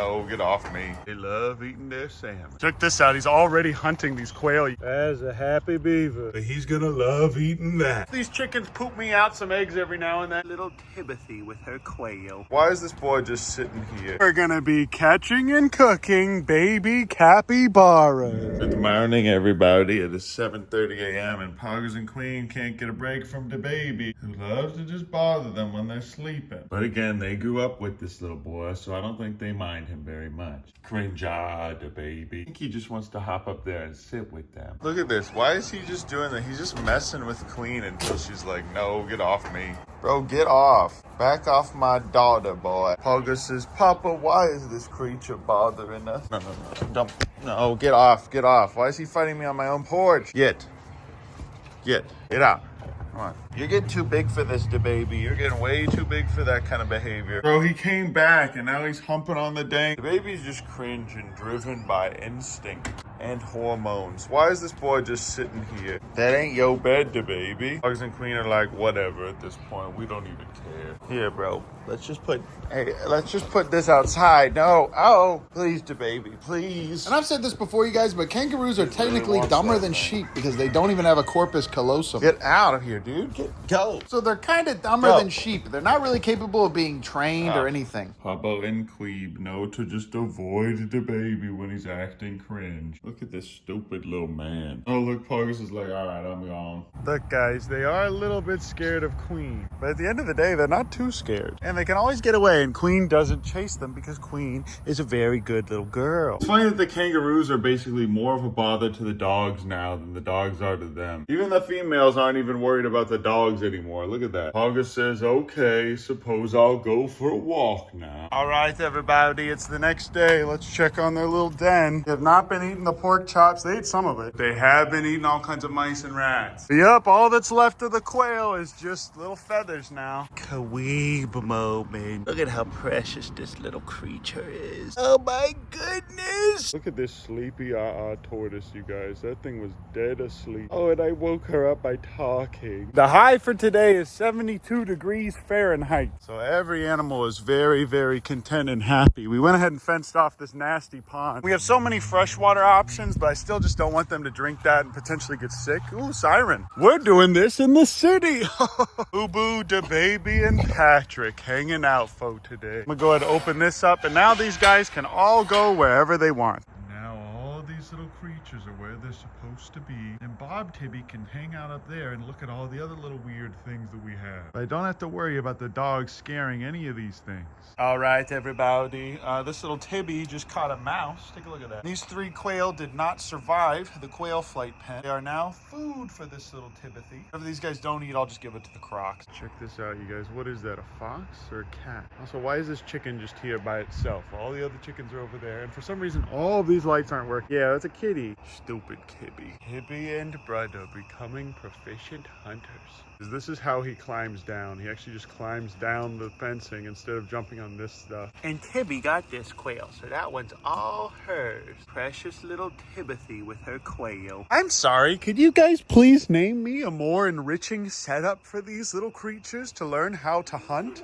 no, get off me. They love eating their salmon. Check this out. He's already hunting these quail. As a happy beaver. But he's gonna love eating that. These chickens poop me out some eggs every now and then. Little Timothy with her quail. Why is this boy just sitting here? We're gonna be catching and cooking baby capybaras. Good morning, everybody. It is 7:30 a.m. and Poggers and Queen can't get a break from the baby, who loves to just bother them when they're sleeping. But again, they grew up with this little boy, so I don't think they mind him very much. Cringe, the baby. I think he just wants to hop up there and sit with them. Look at this. Why is he just doing that? He's just messing with Queen until she's like, no, get off me. Bro, get off. Back off my daughter, boy. Pogger says, Papa, why is this creature bothering us? No, don't. No, get off, get off. Why is he fighting me on my own porch? Get out. Come on. You're getting too big for this, baby. You're getting way too big for that kind of behavior. Bro, he came back and now he's humping on the dang. The baby's just cringe and driven by instinct and hormones. Why is this boy just sitting here? That ain't your bed, baby. Poggers and Queen are like, whatever at this point. We don't even care. Here, bro. Let's just put this outside. No. Oh, please, baby, please. And I've said this before, you guys, but kangaroos are technically dumber than sheep because they don't even have a corpus callosum. Get out of here, dude. Go. So they're kind of dumber than sheep. They're not really capable of being trained or anything. Papa and Queeb know to just avoid the baby when he's acting cringe. Look at this stupid little man. Oh, look, Poggers is like, all right, I'm gone. Look, guys, they are a little bit scared of Queen. But at the end of the day, they're not too scared. And they can always get away, and Queen doesn't chase them because Queen is a very good little girl. It's funny that the kangaroos are basically more of a bother to the dogs now than the dogs are to them. Even the females aren't even worried about the dogs anymore. Look at that. Poggers says, okay, suppose I'll go for a walk now. All right, everybody, it's the next day. Let's check on their little den. They have not been eating the pork chops. They ate some of it. They have been eating all kinds of mice and rats. Yep, all that's left of the quail is just little feathers now. Queeb moment. Look at how precious this little creature is. Oh my goodness. Look at this sleepy tortoise, you guys. That thing was dead asleep. Oh, and I woke her up by talking. The high for today is 72 degrees Fahrenheit. So every animal is very, very content and happy. We went ahead and fenced off this nasty pond. We have so many freshwater options, but I still just don't want them to drink that and potentially get sick. Ooh, siren. We're doing this in the city. Boo-boo, baby, and Patrick hanging out for today. I'm gonna go ahead and open this up, and now these guys can all go wherever they want. Now all these little creatures are where they're supposed to be, and Bob Tibby can hang out up there and look at all the other little weird things that we have. I don't have to worry about the dogs scaring any of these things. All right, everybody. This little Tibby just caught a mouse. Take a look at that. These 3 quail did not survive the quail flight pen. They are now food for this little Timothy. Whatever these guys don't eat, I'll just give it to the crocs. Check this out, you guys. What is that, a fox or a cat? Also, why is this chicken just here by itself? All the other chickens are over there, and for some reason, all of these lights aren't working. Yeah, that's a kitty. Stupid Kibby. Kibby and brother becoming proficient hunters. This is how he climbs down. He actually just climbs down the fencing instead of jumping on this stuff. And Tibby got this quail, so that one's all hers. Precious little Timothy with her quail. I'm sorry, could you guys please name me a more enriching setup for these little creatures to learn how to hunt?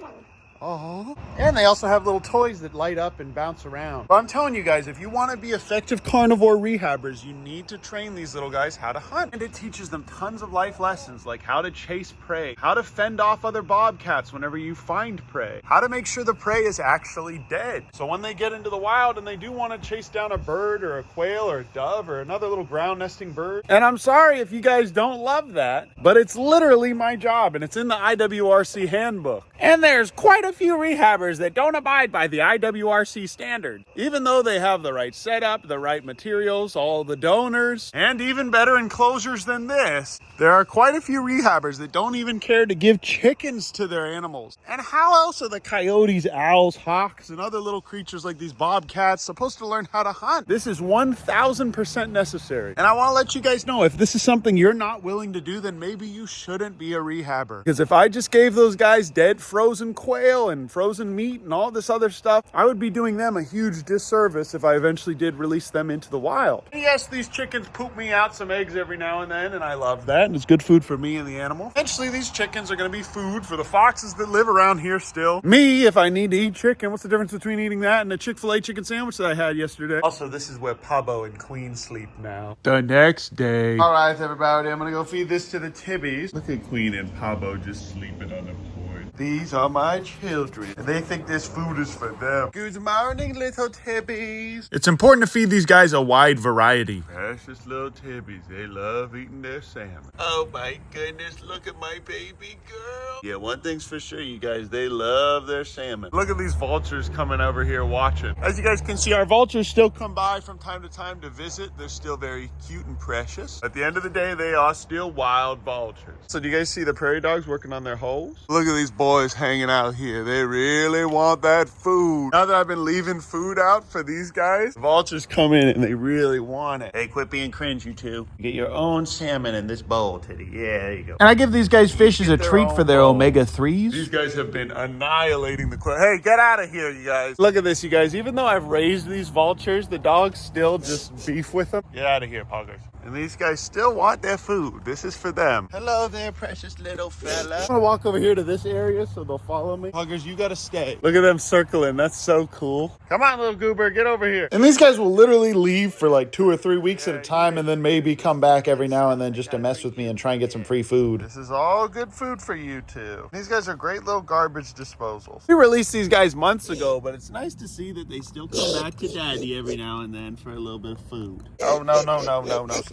Oh, and they also have little toys that light up and bounce around. But I'm telling you guys, if you want to be effective carnivore rehabbers, you need to train these little guys how to hunt. And it teaches them tons of life lessons, like how to chase prey, how to fend off other bobcats whenever you find prey, how to make sure the prey is actually dead. So when they get into the wild and they do want to chase down a bird or a quail or a dove or another little ground nesting bird, and I'm sorry if you guys don't love that, but it's literally my job, and it's in the IWRC handbook. And there's quite a few rehabbers that don't abide by the IWRC standard, even though they have the right setup, the right materials, all the donors, and even better enclosures than this. There are quite a few rehabbers that don't even care to give chickens to their animals. And how else are the coyotes, owls, hawks, and other little creatures like these bobcats supposed to learn how to hunt? This is 1000% necessary. And I want to let you guys know, if this is something you're not willing to do, then maybe you shouldn't be a rehabber. Because if I just gave those guys dead frozen quail and frozen meat and all this other stuff, I would be doing them a huge disservice if I eventually did release them into the wild. Yes, these chickens poop me out some eggs every now and then, and I love that, and it's good food for me and the animal. Eventually, these chickens are going to be food for the foxes that live around here still. Me, if I need to eat chicken, what's the difference between eating that and a Chick-fil-A chicken sandwich that I had yesterday? Also, this is where Pablo and Queen sleep now. The next day. All right, everybody, I'm going to go feed this to the Tibbies. Look at Queen and Pablo just sleeping on the porch. These are my children, and they think this food is for them. Good morning, little Tibbies. It's important to feed these guys a wide variety. Precious little Tibbies, they love eating their salmon. Oh my goodness, look at my baby girl. Yeah, one thing's for sure, you guys, they love their salmon. Look at these vultures coming over here watching. As you guys can see, our vultures still come by from time to time to visit. They're still very cute and precious. At the end of the day, they are still wild vultures. So do you guys see the prairie dogs working on their holes? Look at these boys hanging out here. They really want that food. Now that I've been leaving food out for these guys, vultures come in and they really want it. Hey, quit being cringe, you two. You get your own salmon in this bowl, Teddy. Yeah, there you go. And I give these guys fish as a treat for their omega-3s. These guys have been annihilating the Hey, get out of here, you guys. Look at this, you guys. Even though I've raised these vultures, the dogs still just beef with them. Get out of here, poggers. And these guys still want their food. This is for them. Hello there, precious little fella. I'm gonna walk over here to this area so they'll follow me. Poggers, you gotta stay. Look at them circling. That's so cool. Come on, little goober, get over here. And these guys will literally leave for like 2 or 3 weeks at a time and then maybe come back every now and then just to mess with me and try and get some free food. This is all good food for you two. These guys are great little garbage disposals. We released these guys months ago, but it's nice to see that they still come back to daddy every now and then for a little bit of food. Oh, no,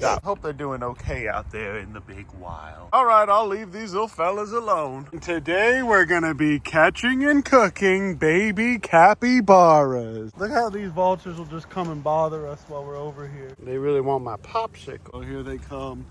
stop. Hope they're doing okay out there in the big wild. All right, I'll leave these little fellas alone. Today, we're gonna be catching and cooking baby capybaras. Look how these vultures will just come and bother us while we're over here. They really want my popsicle. Oh, here they come.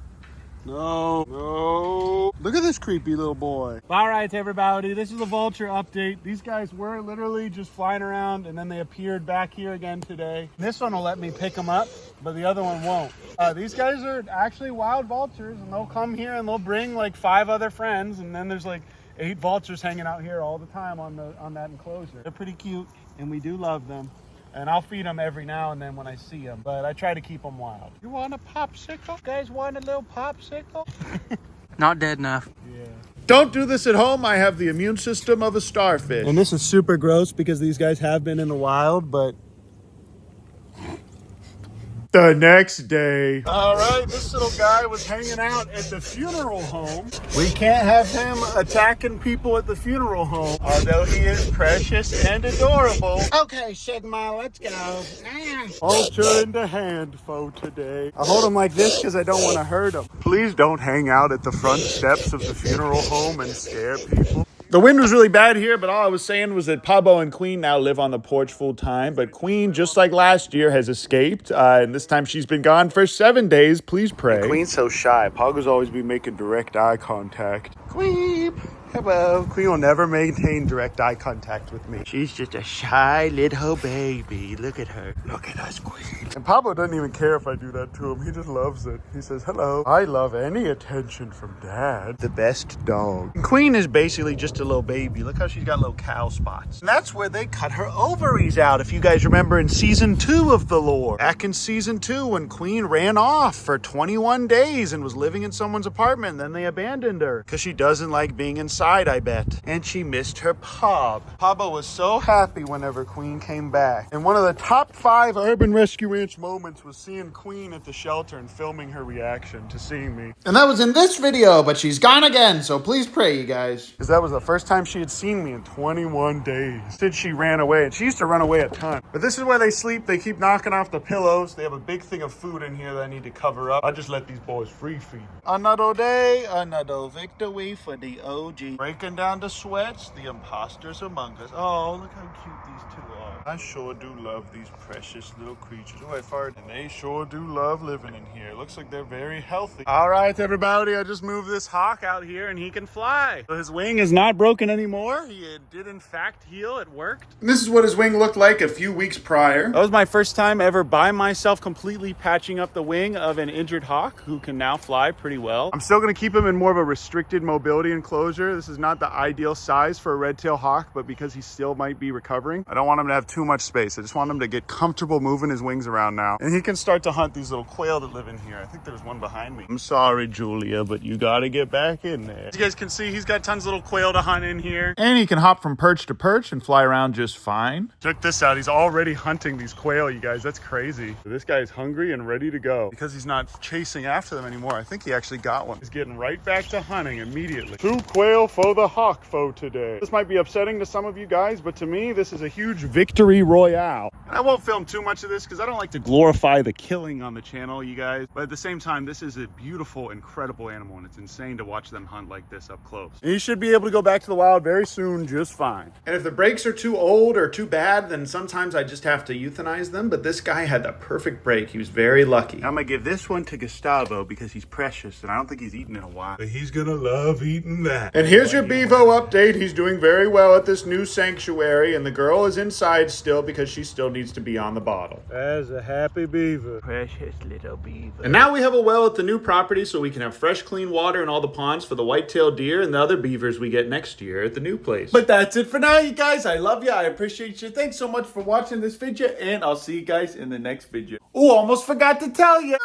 No. Look at this creepy little boy. All right, everybody, this is a vulture update. These guys were literally just flying around and then they appeared back here again today. This one will let me pick them up, but the other one won't. These guys are actually wild vultures and they'll come here and they'll bring like 5 other friends, and then there's like 8 vultures hanging out here all the time on that enclosure. They're pretty cute and we do love them. And I'll feed them every now and then when I see them, but I try to keep them wild. You want a popsicle? You guys want a little popsicle? Not dead enough. Yeah. Don't do this at home. I have the immune system of a starfish. And this is super gross because these guys have been in the wild, but... The next day. All right, this little guy was hanging out at the funeral home. We can't have him attacking people at the funeral home, although he is precious and adorable. Okay, Sigma, let's go. Vulture in the hand for today. I hold him like this because I don't want to hurt him. Please don't hang out at the front steps of the funeral home and scare people. The wind was really bad here, but all I was saying was that Pablo and Queen now live on the porch full time. But Queen, just like last year, has escaped. And this time she's been gone for 7 days. Please pray. Queen's so shy. Pablo's always be making direct eye contact. Queen, hello. Queen will never maintain direct eye contact with me. She's just a shy little baby. Look at her. Look at us, Queen. And Pablo doesn't even care if I do that to him. He just loves it. He says, hello. I love any attention from Dad. The best dog. And Queen is basically just a little baby. Look how she's got little cow spots. And that's where they cut her ovaries out. If you guys remember in season 2 of the lore. Back in season 2 when Queen ran off for 21 days and was living in someone's apartment. And then they abandoned her because she doesn't like being inside, I bet. And she missed her pub. Pablo was so happy whenever Queen came back. And one of the top 5 Urban Rescue Ranch moments was seeing Queen at the shelter and filming her reaction to seeing me. And that was in this video, but she's gone again, so please pray, you guys. Because that was the first time she had seen me in 21 days. Since she ran away, and she used to run away a ton. But this is where they sleep. They keep knocking off the pillows. They have a big thing of food in here that I need to cover up. I just let these boys free feed. Another day, another victory for the OG. Breaking down the sweats, the imposters among us. Oh, look how cute these two are. I sure do love these precious little creatures. Oh, I farted. And they sure do love living in here. Looks like they're very healthy. All right, everybody, I just moved this hawk out here and he can fly. So his wing is not broken anymore. He did in fact heal. It worked. And this is what his wing looked like a few weeks prior. That was my first time ever by myself completely patching up the wing of an injured hawk who can now fly pretty well. I'm still going to keep him in more of a restricted mobility enclosure this is not the ideal size for a red-tailed hawk, but because he still might be recovering, I don't want him to have too much space. I just want him to get comfortable moving his wings around now. And he can start to hunt these little quail that live in here. I think there's one behind me. I'm sorry, Julia, but you gotta get back in there. As you guys can see, he's got tons of little quail to hunt in here. And he can hop from perch to perch and fly around just fine. Check this out. He's already hunting these quail, you guys. That's crazy. This guy is hungry and ready to go. Because he's not chasing after them anymore, I think he actually got one. He's getting right back to hunting immediately. 2 quail for the hawk foe today. This might be upsetting to some of you guys, but to me, this is a huge victory royale. And I won't film too much of this because I don't like to glorify the killing on the channel, you guys. But at the same time, this is a beautiful, incredible animal, and it's insane to watch them hunt like this up close. And he should be able to go back to the wild very soon, just fine. And if the breaks are too old or too bad, then sometimes I just have to euthanize them. But this guy had the perfect break. He was very lucky. I'm gonna give this one to Gustavo because he's precious, and I don't think he's eaten in a while. But he's gonna love eating that. And here's your Bevo update. He's doing very well at this new sanctuary, and the girl is inside still because she still needs to be on the bottle. That's a happy beaver. Precious little beaver. And now we have a well at the new property so we can have fresh, clean water in all the ponds for the white-tailed deer and the other beavers we get next year at the new place. But that's it for now, you guys. I love you. I appreciate you. Thanks so much for watching this video, and I'll see you guys in the next video. Oh, almost forgot to tell you.